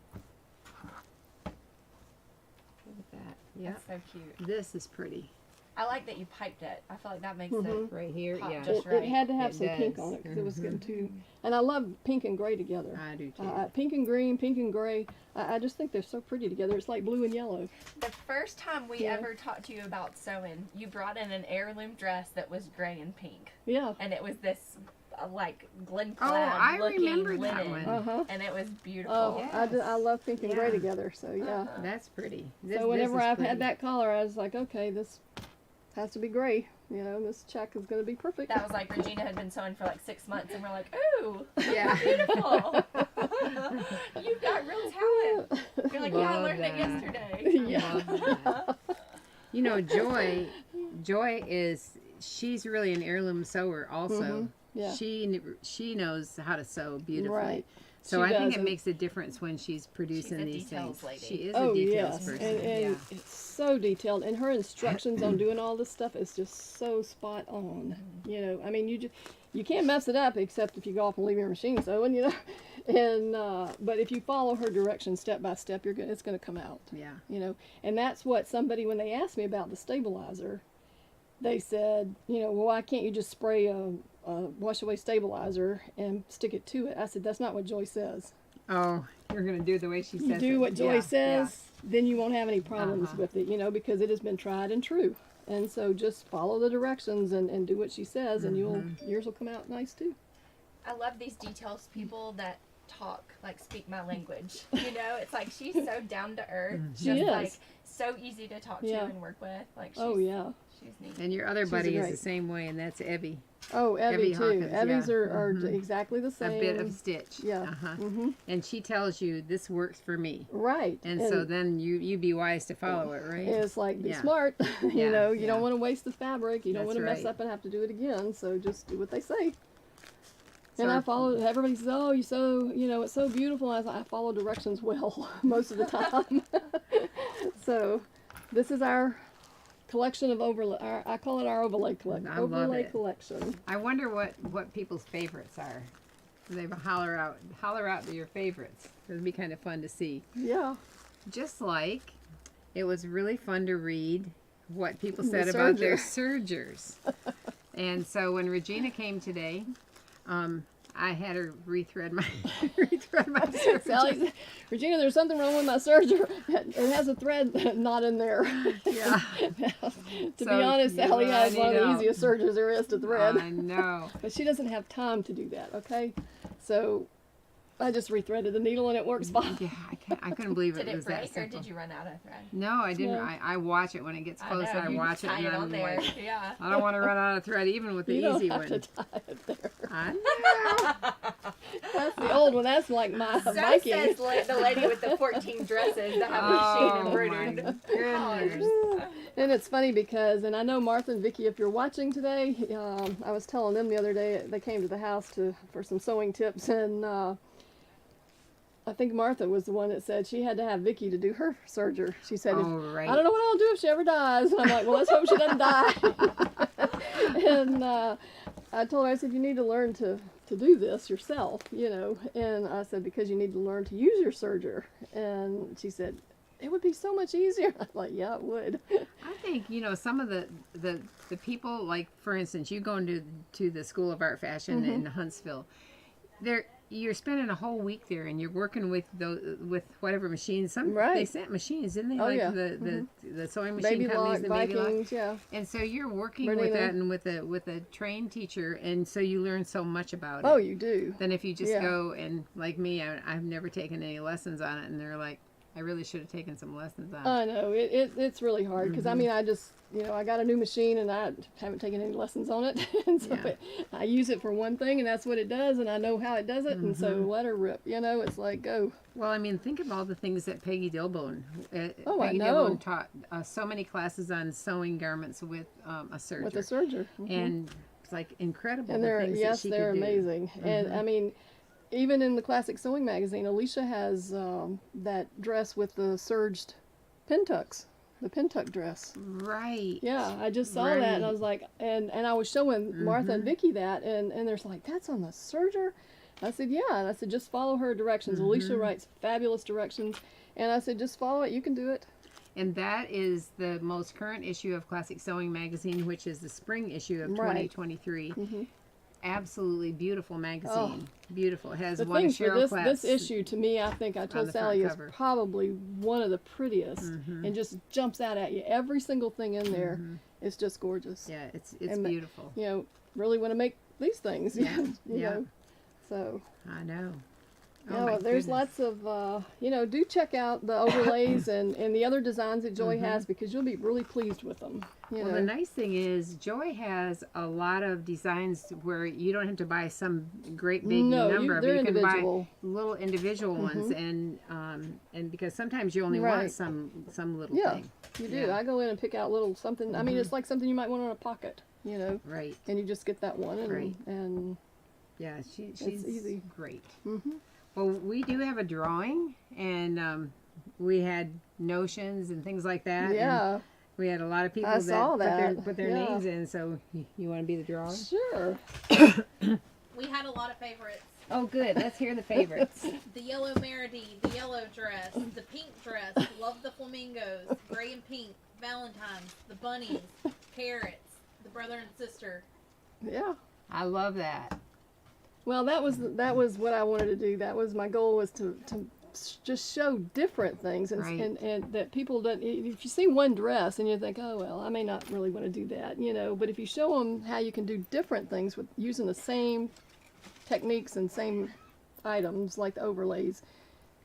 Look at that. Yeah. That's so cute. This is pretty. I like that you piped it. I feel like that makes Mhm. it. Right here. Pop Yeah. just it had to have It some pink does. on it because it was getting Mhm. too. And I love pink and gray together. I do too. Pink and green, pink and gray. I just think they're so pretty together. It's like blue and yellow. The first time we Yeah. ever talked to you about sewing, you brought in an heirloom dress that was gray and pink, Yeah. and it was this like Glen Oh, Clad I looking remember that linen, one. Uh-huh. and it was beautiful. Oh, Yes. I love pink and gray Yeah. together. So yeah. That's pretty. So whenever this is I've pretty. had that collar, I was like, okay, this has to be gray. This check is going to be perfect. That was like Regina had been sewing for like 6 months, and we're like, ooh, Yeah. beautiful. You've got real talent. You're like, yeah, I Love learned it that. yesterday. Yeah. Love that. Joy she's really an heirloom sewer also. Mhm. Yeah. She knows how to sew beautifully. Right. So She I think does, it and- makes a difference when she's producing a these details things. lady. She is Oh a details yes, person. and yeah. it's so detailed, and her instructions on doing all this stuff is just so spot on. You know, I mean, you can't mess it up except if you go off and leave your machine sewing, you know. And but if you follow her directions step by step, it's gonna come out. Yeah. You know, and that's what somebody, when they asked me about the stabilizer, they said, you know, well, why can't you just spray a wash away stabilizer and stick it to it? I said, that's not what Joy says. Oh, you're gonna do the way she says You do it. what Joy Yeah, says, then you won't have any problems Uh-huh. with it, you know, because it has been tried and true. And so just follow the directions and do what she says, and yours will come out nice too. I love these details people that talk, like speak my language. You know, it's like she's so down to earth. She Just is. like so easy to talk Yeah. to and work with. Like she's, Oh yeah. she's neat. And your other She's buddy is great. the same way, and that's Evie. Oh, Evie Evie too. Hawkins, Evie's yeah. are exactly the A same. bit of stitch. Yeah. Uh-huh. Mhm. And she tells you this works for me. Right. And so then you be wise to follow it, right? it's like be Yeah. smart. you Yeah, know, you yeah. don't want to waste the fabric. You don't That's want to mess right. up and have to do it again. So just do what they say. So- And I follow. Everybody says, "Oh, you so you know it's so beautiful." I follow directions well most of the time. So, this is our collection of overlay. I call it our overlay collection. I love Overlay it. collection. I wonder what people's favorites are. They holler out your favorites. It'd be kind of fun to see. Yeah. Just like it was really fun to read what people said The about their serger. sergers. And so when Regina came today, I had her rethread my serger. Sally, said, Regina, there's something wrong with my serger. It has a thread not in there. Yeah. To So, be honest, you Sally really has one of the know. easiest sergers there is to thread. I know. But she doesn't have time to do that, okay? So I just rethreaded the needle and it works fine. Yeah, I couldn't believe Did it it was that break or simple. did you run out of thread? No, I didn't. No. I watch it when it gets close. I you watch it tie and it I'm on there. like, Yeah. I don't want to run out of thread even with the You easy don't have one. to tie it there. I know. That's the old one. That's like my So Viking. says the lady with the 14 dresses that have a machine embroidered my goodness. collars. And it's funny because, and I know Martha and Vicky, if you're watching today, I was telling them the other day, they came to the house for some sewing tips, and I think Martha was the one that said she had to have Vicky to do her serger. She said, Oh, right. I don't know what I'll do if she ever dies. And I'm like, well, let's hope she doesn't die. And I told her, I said, you need to learn to do this yourself, you know. And I said, because you need to learn to use your serger. And she said, it would be so much easier. I'm like, yeah, it would. I think, some of the people, like, for instance, you go into to the School of Art Fashion in Huntsville. You're spending a whole week there, and you're working with whatever machines. They Right. sent machines, didn't they? Oh, like yeah. the sewing machine Baby companies, lock, the baby lock. Vikings, yeah. And so you're working Regina. with that and with a trained teacher, and so you learn so much about it. Oh, you do. Then if you just Yeah. go and, like me, I've never taken any lessons on it, and they're like, I really should have taken some lessons on it. I know it's really hard because I mean I just I got a new machine and I haven't taken any lessons on it, and so Yeah. I use it for one thing and that's what it does and I know how it does it, and so let her rip. It's like go. Well, I mean, think of all the things that Peggy Dilbone. Oh, I Peggy know. Dilbone taught so many classes on sewing garments with a serger. With a serger. And it's like incredible. And the they're things that she they're could do. amazing. And I mean, even in the Classic Sewing magazine, Alicia has that dress with the serged pin tucks, the pin tuck dress. Right. Yeah, I just saw that and I was like, and I was showing Martha and Vicky that, and they're like, that's on the serger? I said, yeah, and I said, just follow her directions. Alicia writes fabulous directions, and I said, just follow it, you can do it. And that is the most current issue of Classic Sewing magazine, which is the spring issue of Right. 2023. Absolutely beautiful magazine. Beautiful. It has The one thing for Cheryl this Platts. issue, to me, I think I told the front Sally, is cover. probably one of the prettiest, and just jumps out at you. Every single thing in there is just gorgeous. Yeah, it's And beautiful. Really want to make these things. Yeah, you yeah. know. So, I know. there's lots of, do check out the overlays and the other designs that Joy has, because you'll be really pleased with them. You Well, know. the nice thing is Joy has a lot of designs where you don't have to buy some great big No, number of they're it. You can individual. buy little individual ones, and because sometimes you only Right. want some little Yeah, thing. you do. Yeah. I go in and pick out little something. I mean, it's like something you might want on a pocket, Right. and you just get that one, and, Right. and Yeah, she's easy. great. Well, we do have a drawing, and we had notions and things like that. and Yeah, we had a lot of people I that saw put their that. names in. So you want to be the drawing? sure. We had a lot of favorites. Oh, good. Let's hear the favorites. The yellow Meredy, the yellow dress, the pink dress, love the flamingos, gray and pink, Valentine's, the bunnies, carrots, the brother and sister. Yeah. I love that. Well, that was what I wanted to do. That was my goal, was to just show different things, and, Right. and that people don't. If you see one dress and you think, oh well, I may not really want to do that, but if you show them how you can do different things with using the same techniques and same items, like the overlays,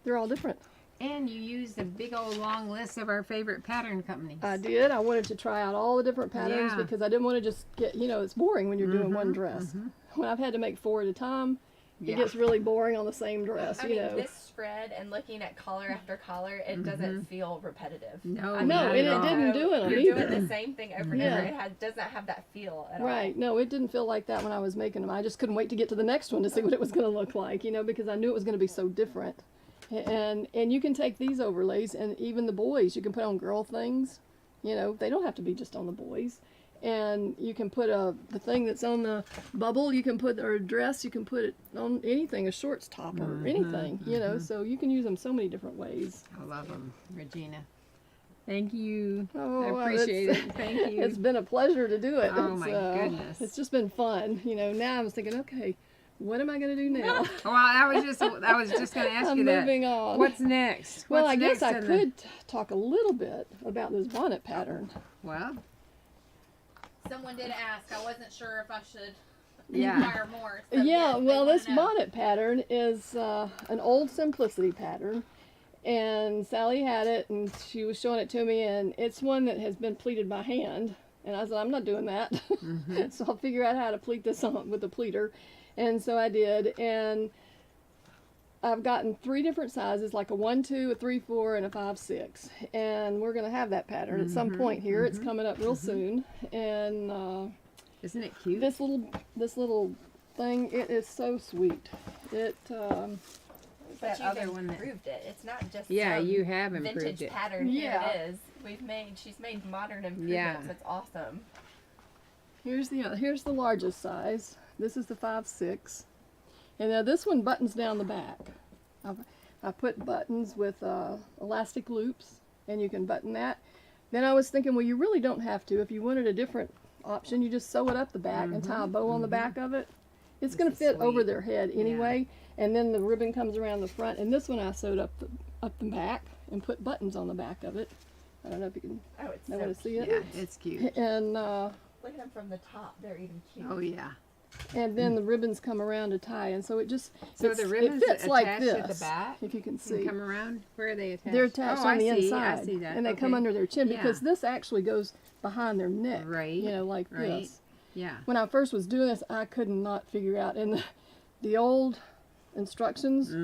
they're all different. And you used a big old long list of our favorite pattern companies. I did. I wanted to try out all the different patterns Yeah. because I didn't want to just get, it's boring when you're doing one dress. When I've had to make 4 at a time, Yeah. it gets really boring on the same dress, I mean, this spread and looking at collar after collar, it doesn't feel repetitive. No, I mean, No, not and at it all. didn't do it You're either. doing the same thing over and Yeah. over. It doesn't have that feel at all. Right. No, it didn't feel like that when I was making them. I just couldn't wait to get to the next one to see what it was going to look like, because I knew it was going to be so different. And you can take these overlays, and even the boys, you can put on girl things. They don't have to be just on the boys. And you can put the thing that's on the bubble, you can put, or a dress, you can put it on anything, a shorts top or anything, so you can use them so many different ways. I love them, Regina. Thank you. Oh, I well, appreciate it's- it. Thank you. It's been a pleasure to do it. Oh, It's, my goodness. It's just been fun. Now I was thinking, okay, what am I going to do now? Well, I was just going to ask I'm you that. moving on. What's next? Well, What's I guess next I in could talk a little bit about this bonnet pattern. Well, Someone did ask. I wasn't sure if I should Yeah. inquire more. So Yeah, yes, they well, wanna this know. bonnet pattern is an old simplicity pattern. And Sally had it, and she was showing it to me, and it's one that has been pleated by hand. And I said, I'm not doing that. So I'll figure out how to pleat this on with a pleater. And so I did. And I've gotten 3 different sizes, like a 1-2, a 3-4, and a 5-6. And we're going to have that pattern at some point here. It's coming up real soon. And isn't it cute? this little thing, it is so sweet. It But That you've other one that- improved it. It's not just Yeah, some you have improved vintage it. pattern. Yeah. Here it is. She's made modern improvements. Yeah. It's awesome. here's the largest size. This is the 5-6, and now this one buttons down the back. I put buttons with elastic loops, and you can button that. Then I was thinking, well, you really don't have to. If you wanted a different option, you just sew it up the back and tie a bow on the back of it. It's going to is fit over sweet. their head anyway, and then the ribbon comes around the front. And this one I sewed up the back and put buttons on the back of it. I don't know if you can Oh, it's know so what to see it. Yeah, it's cute. And Look at them from the top. They're even cute. Oh, yeah. then the ribbons come around to tie, and so it just So it's- the ribbons it fits like attached this. at the back? If you can And see, come around? Where are they attached? they're attached oh, on the I see. inside, I see that. and they come Okay. under their chin Yeah. because this actually goes behind their neck. Right, Like right. this. Yeah. When I first was doing this, I could not figure out, and the old instructions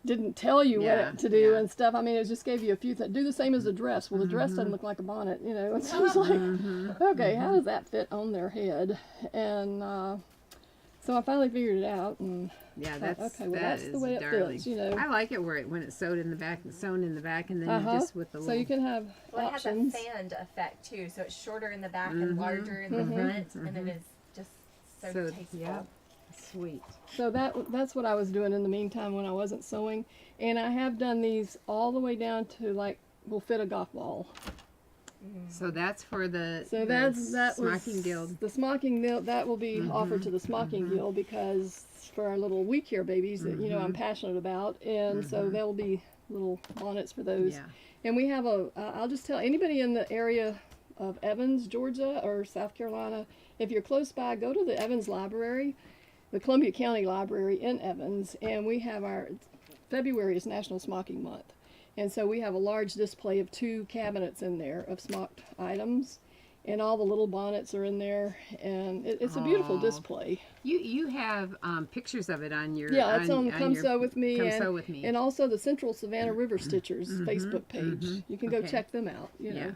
didn't tell you Yeah, what to do yeah. and stuff. I mean, it just gave you a few things. Do the same as the dress. Well, the dress doesn't look like a bonnet, And so it's like, okay, how does that fit on their head? And so I finally figured it out, and Yeah, thought, that's okay, well, that that's the is way it darling. fits, I like it when it's sewed in the back, sewn in the back, and then you just with the So little. you can have Well, it has options. a fanned effect too, so it's shorter in the back and larger in the front, and it is just so, So, tasteful. yeah. Sweet. So that's what I was doing in the meantime when I wasn't sewing, and I have done these all the way down to like will fit a golf ball. So that's for the So the that Smocking was Guild. the Smocking Guild. That will be offered to the Smocking Guild because for our little week here babies that I'm passionate about, and so there'll be little bonnets for those. Yeah. And we have I'll just tell anybody in the area of Evans, Georgia, or South Carolina, if you're close by, go to the Evans Library, the Columbia County Library in Evans, and we have February is National Smocking Month. And so we have a large display of 2 cabinets in there of smocked items, and all the little bonnets are in there, and it's a beautiful Aw. display. You have pictures of it on your Yeah, it's on Come your Sew With Me, Come and, Sew With Me. and also the Central Savannah River Stitchers Facebook page. You can go Okay. check them out. Yeah.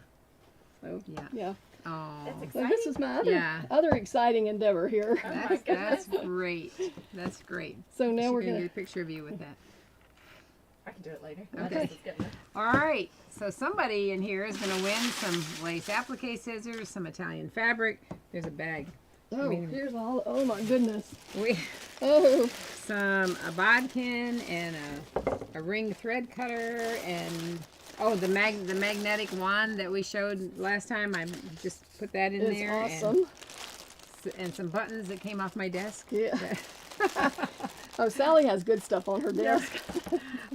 So Yeah. yeah. Oh, That's So exciting. this is my Yeah. other exciting endeavor here. Oh my that's goodness. great. That's great. So now She we're can gonna get a picture of you with that. I can do it later. Okay. Let's get there. All right. So somebody in here is going to win some lace applique scissors, some Italian fabric. There's a bag. Oh, mean- here's all. Oh my goodness. We Oh, a bodkin and a ring thread cutter and the magnetic wand that we showed last time. I just put that in it's there awesome. and some buttons that came off my desk. Yeah. Oh, Sally has good stuff on her desk.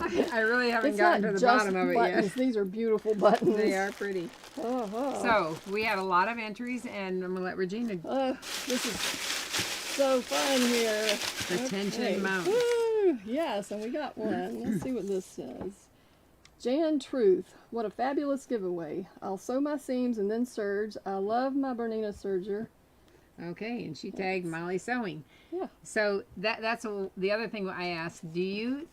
I really haven't It's gotten not to the just bottom of it buttons. yet. These are beautiful buttons. They are pretty. Uh-huh. So we had a lot of entries, and I'm gonna let Regina. This is so fun here. The tension mounts. Woo! Yes, and we got one. Let's see what this says. Jan Truth, what a fabulous giveaway. I'll sew my seams and then serge. I love my Bernina serger. Okay, and she tagged Molly Sewing. Yeah. So that's the other thing I asked. Do you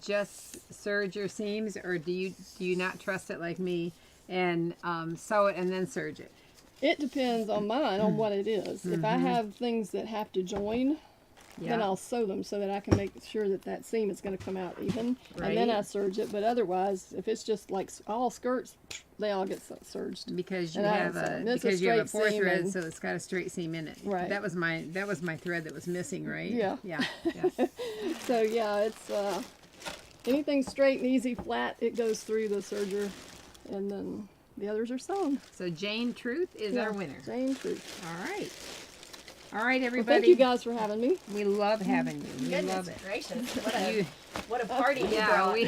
just serge your seams, or do you not trust it like me and sew it and then serge it? It depends on mine, on what it is. If I Mhm. have things that have to join, then I'll sew them so that I can make sure that that seam is going to come out even. And then I Right. serge it. But otherwise, if it's just like all skirts, they all get serged. Because you And I have don't sew. a And it's a because you have a straight 4 seam thread, and- so it's got a straight seam in it. Right. That was my thread that was missing, right? Yeah. Yeah. Yeah. So yeah, it's anything straight and easy, flat, it goes through the serger, and then the others are sewn. So Jane Truth is our winner. Jane Truth. All right. All right, Well, everybody. thank you guys for having me. We love having you. We Goodness love it. gracious. You- What a party you yeah, brought. we.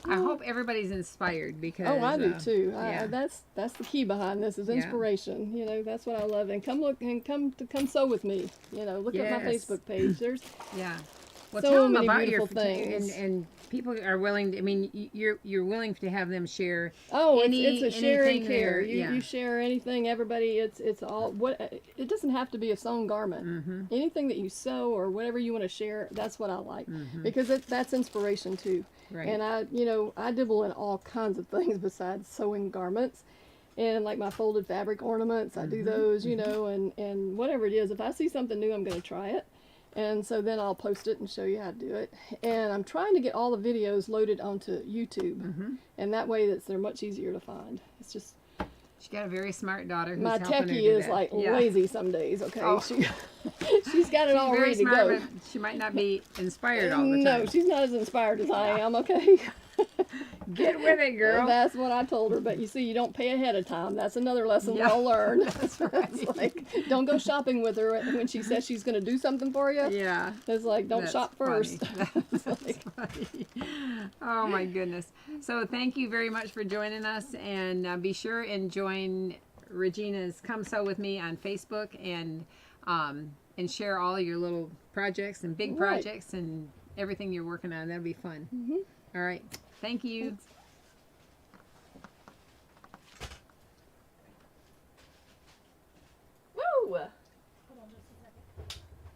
I hope everybody's inspired because. Oh, I do too. yeah. That's the key behind this is Yeah. inspiration. You know, that's what I love. And come look and come sew with me. You know, look at my Yes. Facebook page. There's Yeah. Well, So tell them many about your beautiful things. and people are willing. I mean, you're willing to have them share. oh, Any- it's a share and anything care. there, You yeah. you share anything. Everybody. It's all what. It doesn't have to be a sewn garment. Mm-hmm. Anything that you sew or whatever you want to share, that's what I like Mhm. because that's inspiration too. Right. And I dabble in all kinds of things besides sewing garments. And like my folded fabric ornaments, I do those, you know, and whatever it is. If I see something new, I'm going to try it. And so then I'll post it and show you how to do it. And I'm trying to get all the videos loaded onto YouTube. And that way they're much easier to find. It's just, She got a very smart daughter who's my helping her techie do is that. like Yeah. lazy some days, okay? Oh. She's got it all Very ready to smart, go. but she might not be inspired all the time. No, she's not as inspired as I am, okay? Get with it, girl. That's what I told her. But you see, you don't pay ahead of time. That's another lesson Yeah. we'll learn. That's right. It's like, don't go shopping with her when she says she's going to do something for you. Yeah. It's like, don't That's shop funny. first. That's funny. Oh my goodness. So thank you very much for joining us, and be sure and join Regina's Come Sew With Me on Facebook, and share all your little projects and big Right. projects and everything you're working on. That'll be fun. Mhm. All right. Thank you. Thanks.